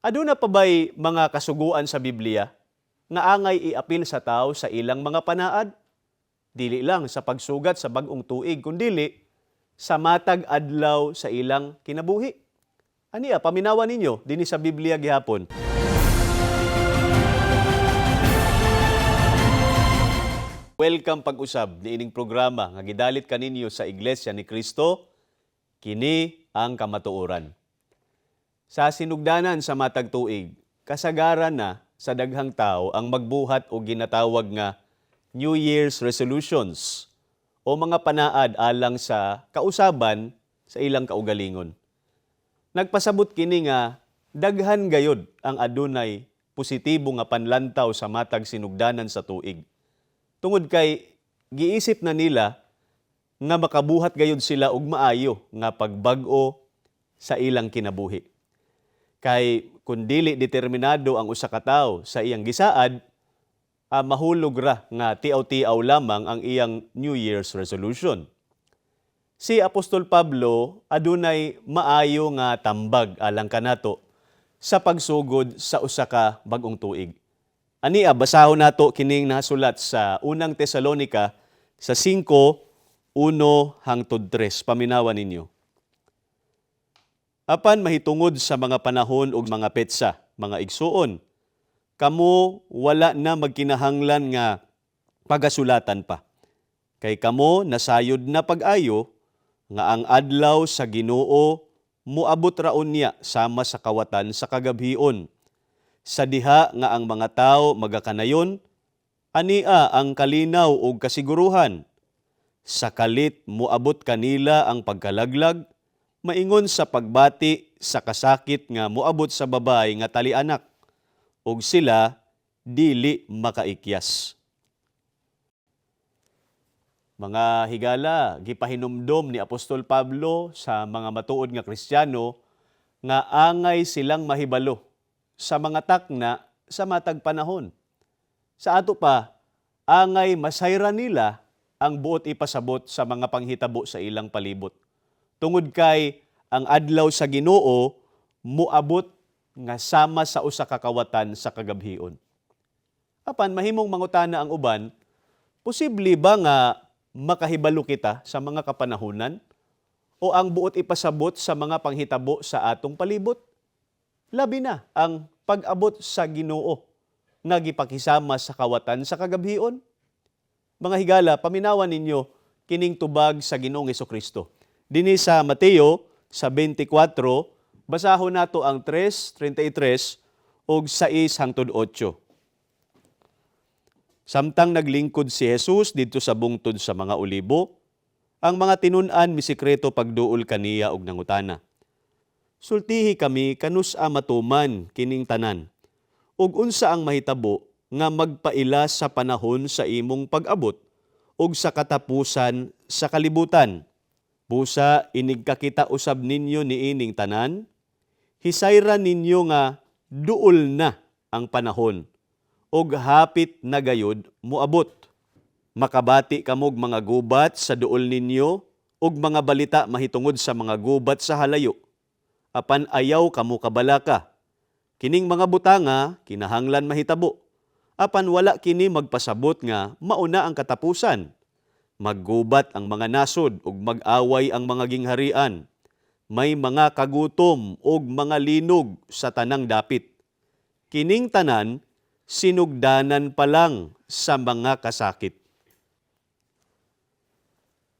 Aduna pa ba'y mga kasuguan sa Biblia nga angay iapil sa tao sa ilang mga panaad? Dili lang sa pagsugat sa bag-ong tuig, kundili sa matag adlaw sa ilang kinabuhi. Aniya, paminawan ninyo dinhi sa Biblia gihapon. Welcome pag-usab niining programa nga gidalit kaninyo sa Iglesia ni Cristo, kini ang kamatuoran. Sa sinugdanan sa matag tuig, kasagaran na sa daghang tao ang magbuhat o ginatawag nga New Year's resolutions o mga panaad alang sa kausaban sa ilang kaugalingon. Nagpasabot kini nga daghan gayud ang adunay positibo nga panlantaw sa matag sinugdanan sa tuig. Tungod kay giisip na nila nga makabuhat gayud sila og maayo nga pagbag-o sa ilang kinabuhi. Kay kun dili determinado ang usa ka tawo sa iyang gisaad, mahulog ra nga tiaw-tiaw lamang ang iyang New Year's resolution. Si Apostol Pablo adunay maayo nga tambag alang kanato sa pagsugod sa usa ka bag-ong tuig. Ania, basahon nato kining nasulat sa unang Tesalonica sa 5:1-3. Paminawan ninyo. Apan mahitungod sa mga panahon ug mga petsa, mga igsuon, kamo wala na magkinahanglan nga pagasulatan pa. Kay kamo nasayod na pag-ayo nga ang adlaw sa Ginoo moabot raon niya sama sa kawatan sa kagabhion. Sa diha nga ang mga tawo magakanayon, ania ang kalinaw ug kasiguruhan. Sa kalit moabot kanila ang pagkalaglag, maingon sa pagbati sa kasakit nga moabot sa babay nga talianak, ug sila dili makaikyas. Mga higala, gipahinumdom ni Apostol Pablo sa mga matuod nga Kristiyano nga angay silang mahibalo sa mga takna sa matag panahon. Sa ato pa, angay masayra nila ang buot ipasabot sa mga panghitabo sa ilang palibot. Tungod kay ang adlaw sa Ginoo moabot nga sama sa usa ka kawatan sa kagabhion. Apan mahimong mangutana ang uban, posible ba nga makahibalo kita sa mga kapanahunan o ang buot ipasabot sa mga panghitabo sa atong palibot? Labi na ang pag-abot sa Ginoo nga gipakisama sa kawatan sa kagabhion. Mga higala, paminawan ninyo kining tubag sa Ginoong Hesukristo. Dinhi sa Mateo sa 24, basahon nato ang 3:33 ug 6-8. Samtang naglingkod si Jesus didto sa bungtod sa mga olibo, ang mga tinun-an misikreto pagduol kaniya og nangutana. Sultihi kami kanus-a matuman kining tanan, ug unsa ang mahitabo nga magpaila sa panahon sa imong pag-abot ug sa katapusan sa kalibutan. Busa inigkakita usab ninyo niining tanan, hisayra ninyo nga duol na ang panahon ug hapit na gayud moabot. Makabati kamog mga gubat sa duol ninyo ug mga balita mahitungod sa mga gubat sa halayo. Apan ayaw kamo kabalaka. Kining mga butanga kinahanglan mahitabo. Apan wala kini magpasabot nga mauna ang katapusan. Maggubat ang mga nasod ug mag-away ang mga gingharian. May mga kagutom ug mga linog sa tanang dapit. Kining tanan sinugdanan pa lang sa mga kasakit.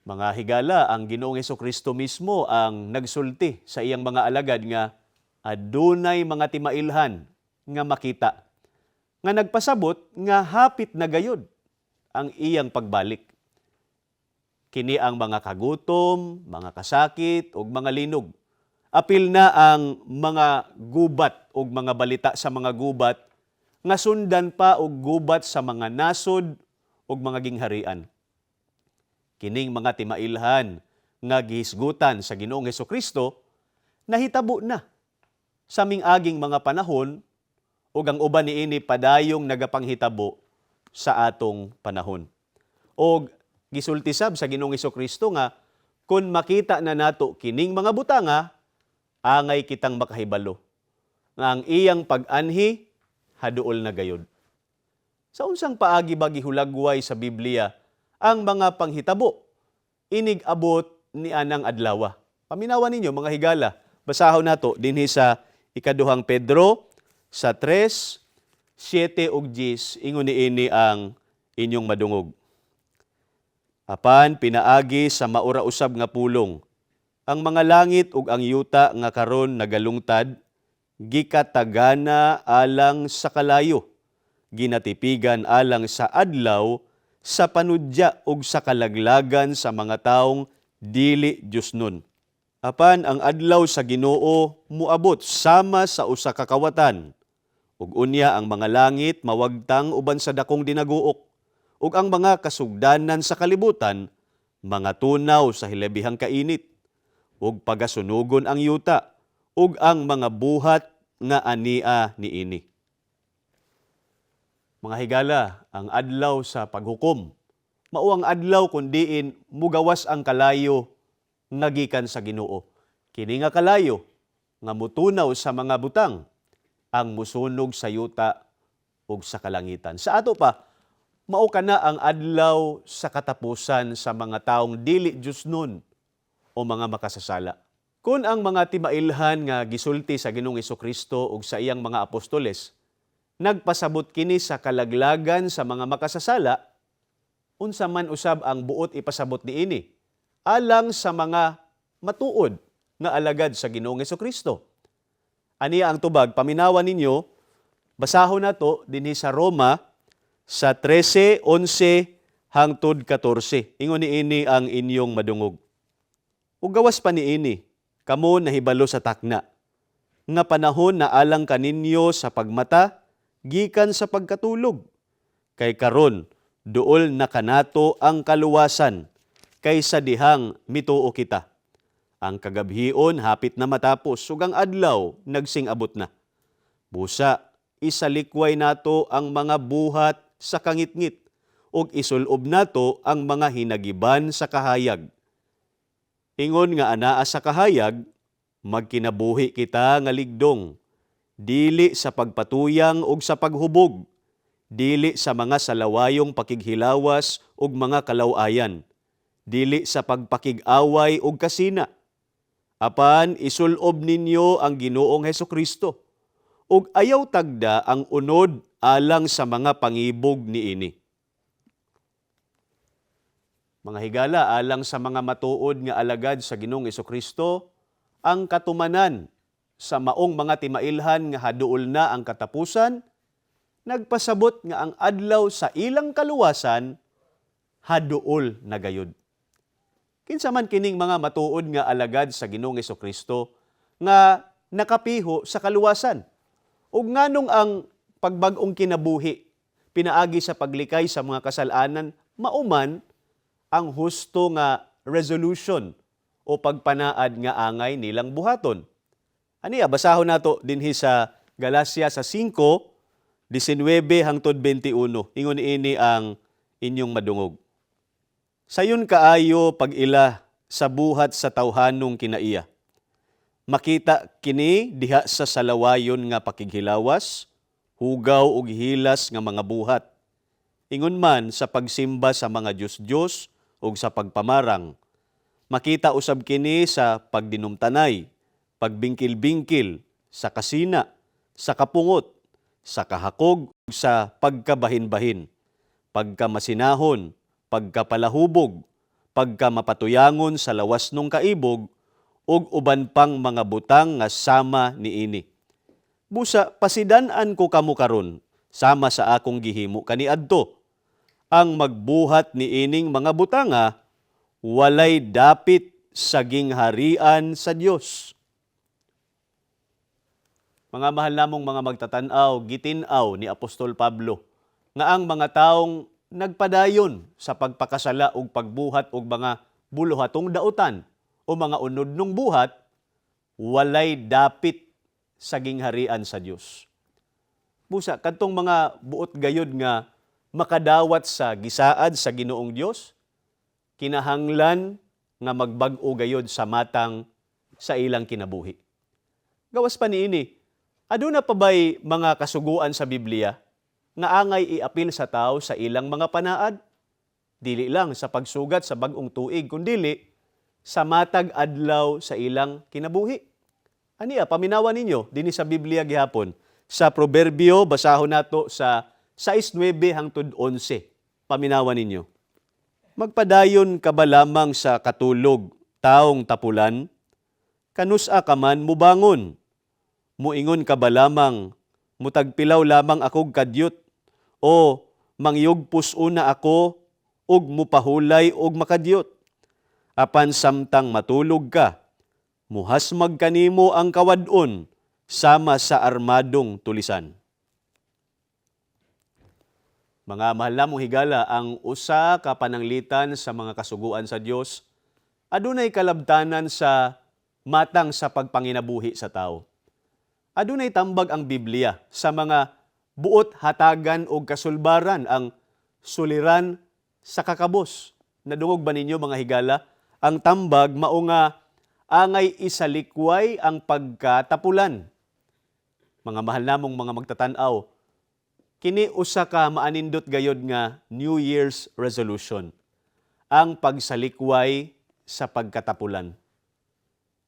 Mga higala, ang Ginoong Hesukristo mismo ang nagsulti sa iyang mga alagad nga adunay mga timailhan nga makita, nga nagpasabot nga hapit na gayud ang iyang pagbalik. Kini ang mga kagutom, mga kasakit, ug mga linog. Apil na ang mga gubat ug mga balita sa mga gubat nga sundan pa og gubat sa mga nasod ug mga gingharian. Kining mga timailhan nga gihisgutan sa Ginoong Hesukristo nahitabo na sa ming-aging mga panahon ug ang uban niini padayong nagapanghitabo sa atong panahon. Og gisultisab sa Ginoong Hesukristo nga kun makita na nato kining mga butanga, angay kitang makahibalo nga ang iyang pag-anhi haduol na gayud. Sa unsang paagi ba gihulagway sa Biblia ang mga panghitabo inig abot ni anang adlaw? Paminawan ninyo mga higala. Basahon nato dinhi sa ikaduhang Pedro sa 3, 7 ug 10 ingon niini ang inyong madungog. Apan pinaagi sa maura usab nga pulong ang mga langit ug ang yuta nga karon nagalungtad gikatagana alang sa kalayo, ginatipigan alang sa adlaw, sa panudya ug sa kalaglagan sa mga taong dili Diosnon. Apan ang adlaw sa Ginoo muabot sama sa usa ka kawatan, ug unya ang mga langit mawagtang uban sa dakong dinaguok, ug ang mga kasugdanan sa kalibutan mga tunaw sa hilabihang kainit, ug pagasunugon ang yuta, ug ang mga buhat nga ania niini. Mga higala, ang adlaw sa paghukom, mao ang adlaw kun diin mugawas ang kalayo nga gikan sa Ginoo. Kini nga kalayo nga mutunaw sa mga butang, ang musunog sa yuta ug sa kalangitan. Sa ato pa, mao kana ang adlaw sa katapusan sa mga taong dili Diosnon o mga makasasala. Kung ang mga timailhan nga gisulti sa Ginoong Hesukristo ug sa iyang mga apostoles nagpasabot kini sa kalaglagan sa mga makasasala, unsa man usab ang buot ipasabot niini alang sa mga matuod nga alagad sa Ginoong Hesukristo. Aniya ang tubag, paminawan ninyo, basahon nato dinhi sa Roma sa 13:11 hangtod 14. Ingon niini ang inyong madungog. Ug gawas pa niini, kamo nahibalo sa takna, nga panahon na alang kaninyo sa pagmata, gikan sa pagkatulog. Kay karon, duol na kanato ang kaluwasan, kaysa dihang mituo kita. Ang kagabhion hapit na matapos, ug ang adlaw nagsing-abot na. Busa, isalikway nato ang mga buhat sa kangitngit, ug isulob nato ang mga hinagiban sa kahayag. Ingon nga anaa sa kahayag, magkinabuhi kita nga ligdong, dili sa pagpatuyang ug sa paghubog, dili sa mga salawayong pakighilawas ug mga kalawayan, dili sa pagpakig-away ug kasina. Apan isulob ninyo ang Ginoong Hesukristo, ug ayaw tagda ang unod alang sa mga pangibog niini. Mga higala, alang sa mga matuod nga alagad sa Ginoong Hesukristo, ang katumanan sa maong mga timailhan nga haduol na ang katapusan, nagpasabot nga ang adlaw sa ilang kaluwasan haduol na gayud. Kinsa man kining mga matuod nga alagad sa Ginoong Hesukristo nga nakapiho sa kaluwasan, ug nganong ang pagbag-ong kinabuhi pinaagi sa paglikay sa mga kasalanan mauman ang husto nga resolution o pagpanaad nga angay nilang buhaton. Aniya, basahon nato dinhi sa Galacia sa 5:19 hangtod 21. Ingon ini ang inyong madungog. Sayon kaayo pag-ila sa buhat sa tawhanong kinaiya. Makita kini diha sa salawayon nga pakighilawas, hugaw ug hilas nga mga buhat. Ingon man sa pagsimba sa mga Diyos-Diyos ug sa pagpamarang. Makita usab kini sa pagdinumtanay, pagbingkil-bingkil, sa kasina, sa kapungot, sa kahakog, sa pagkabahin-bahin, pagkamasinahon, pagkapalahubog, pagkamapatuyangon sa lawas nung kaibog, ug uban pang mga butang nga sama niini. Busa, pasidan-an ko kamo karon, sama sa akong gihimo kaniadto. Ang magbuhat niining mga butanga, walay dapit sa gingharian sa Dios. Mga mahal namong mga magtatanaw, gitinaw ni Apostol Pablo nga ang mga taong nagpadayon sa pagpakasala ug pagbuhat og mga buluhatong dautan o mga unod nung buhat, walay dapit sa gingharian sa Dios. Busa, kadtong mga buot gayud nga makadawat sa gisaad sa Ginoong Dios, kinahanglan nga magbag-o gayod sa matang sa ilang kinabuhi. Gawas pa niini, Aduna pa ba'y mga kasuguan sa Biblia nga angay iapil sa tao sa ilang mga panaad? Dili lang sa pagsugat sa bag-ong tuig, kundili sa matag adlaw sa ilang kinabuhi. Aniya, paminawan ninyo dinhi sa Biblia gihapon. Sa Proverbio, basahon nato sa 6:9 hangtod 11. Paminawan ninyo. Magpadayon ka ba lamang sa katulog, taong tapulan? Kanusa ka man mubangon. Muingon ka ba lamang, mutagpilaw lamang akog kadyot, o mangyugpos una ako, ug mupahulay og makadyot. Apan samtang matulog ka, muhasmag kanimo ang kawadon, sama sa armadong tulisan. Mga mahal namong higala, ang usa ka pananglitan sa mga kasuguan sa Dios adunay kalabtanan sa matang sa pagpanginabuhi sa tao. Adunay tambag ang Biblia sa mga buot hatagan o kasulbaran, ang suliran sa kakabos. Nadungog ba ninyo mga higala? Ang tambag mao nga angay isalikway ang pagkatapulan. Mga mahal namong mga magtatanaw, kini usa ka maanindot gayod nga New Year's resolution, ang pagsalikway sa pagkatapulan.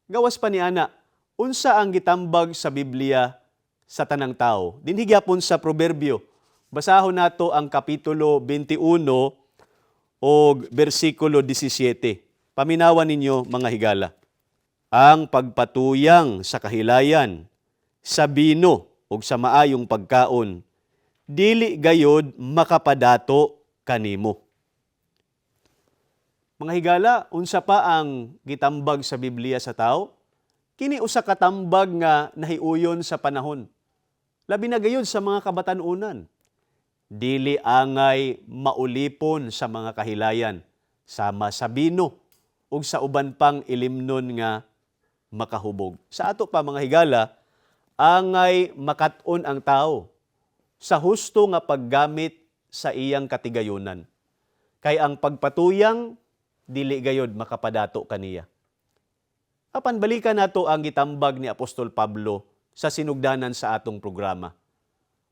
Gawas pa ni ana, unsa ang gitambag sa Biblia sa tanang tao? Dinhi gyapon sa Proverbio. Basahon nato ang kapitulo 21 o bersikulo 17. Paminawan ninyo mga higala. Ang pagpatuyang sa kahilayan, sa bino o sa maayong pagkaon, dili gayod makapadato kanimo. Mga higala, unsa pa ang gitambag sa Biblia sa tao? Kini usa ka tambag nga nahiuyon sa panahon. Labi na gayud sa mga kabatanunan. Dili angay maulipon sa mga kahilayan, sama sa bino ug sa uban pang ilimnon nga makahubog. Sa ato pa mga higala, angay makat-on ang tao sa husto nga paggamit sa iyang katigayunan. Kay ang pagpatuyang, dili gayod makapadato kaniya. Apan balikan nato ang gitambag ni Apostol Pablo sa sinugdanan sa atong programa.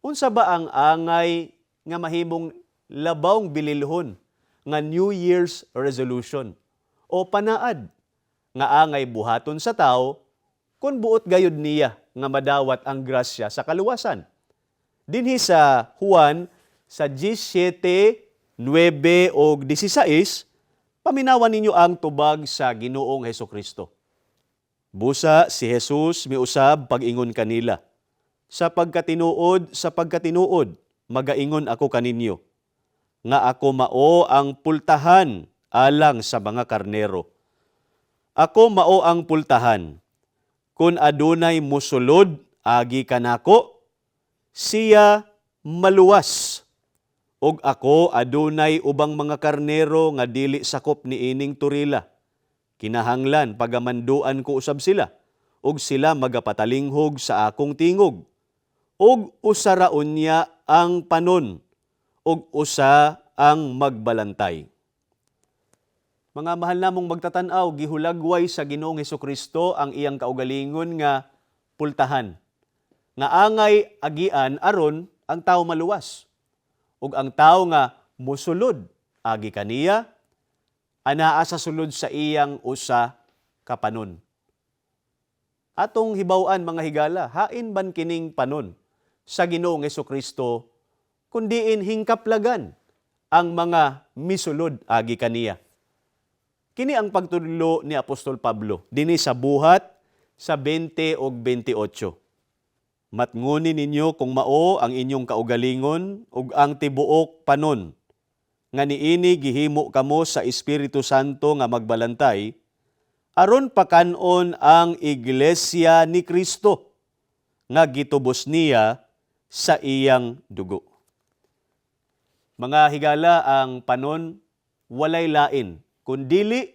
Unsa ba ang angay nga mahimong labawng bililhon nga New Year's resolution o panaad nga angay buhaton sa tao kung buot gayud niya nga madawat ang grasya sa kaluwasan? Dinhi sa Juan sa 17:9 o 16, paminawan ninyo ang tubag sa Ginoong Hesukristo. Busa si Jesus miusab pag-ingon kanila, sa pagkatinuod, magaingon ako kaninyo, nga ako mao ang pultahan alang sa mga karnero. Ako mao ang pultahan. Kung adunay musulod agi kanako, siya maluwas. Og ako adunay ubang mga karnero nga dili sakop ni ining turila. Kinahanglan pagamanduan ko usab sila, og sila magapatalinghog sa akong tingog. Og usaraon niya ang panon, og usa ang magbalantay. Mga mahal namong magtatanaw, gihulagway sa Ginoong Hesukristo ang iyang kaugalingon nga pultahan. Nga angay agian aron ang tao maluwas. Ug ang tao nga musulod agi kaniya, anaa sa sulod sa iyang usa ka panon. Atong hibaw-an mga higala, hain ban kining panon sa Ginoong Hesukristo kundiin hingkaplagan ang mga misulod agi kaniya. Kini ang pagtudlo ni Apostol Pablo dinhi sa buhat sa 20 ug 28. Matnguni ninyo kung mao ang inyong kaugalingon ug ang tibuok panon nga niini gihimo kamo sa Espiritu Santo nga magbalantay aron pakanon ang iglesia ni Kristo nga gitubos niya sa iyang dugo. Mga higala, ang panon walay lain kundili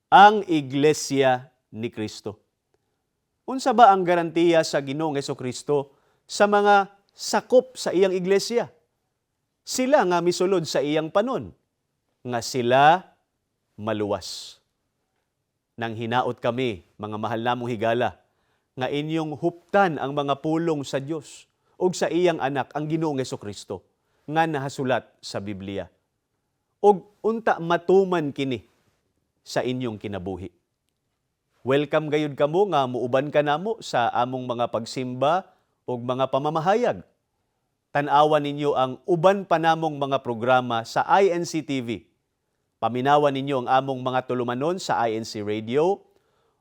ang iglesia ni Kristo. Unsa ba ang garantiya sa Ginoong Hesukristo sa mga sakop sa iyang iglesia? Sila nga misulod sa iyang panon, nga sila maluwas. Nang hinaot kami, mga mahal namong higala, nga inyong huptan ang mga pulong sa Dios ug sa iyang anak ang Ginoong Hesukristo nga nahasulat sa Biblia. Ug unta matuman kini sa inyong kinabuhi. Welcome gayud kamo nga muuban ka namo sa among mga pagsimba ug mga pamamahayag. Tan-awan ninyo ang uban pa namong mga programa sa INC TV. Paminawan ninyo ang among mga tulumanon sa INC Radio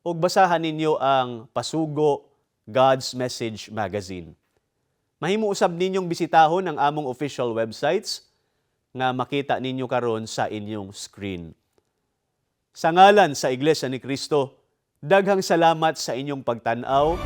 ug basahan ninyo ang Pasugo God's Message Magazine. Mahimo usab ninyong bisitahon ang among official websites nga makita ninyo karon sa inyong screen. Sa ngalan sa Iglesia ni Cristo, daghang salamat sa inyong pagtan-aw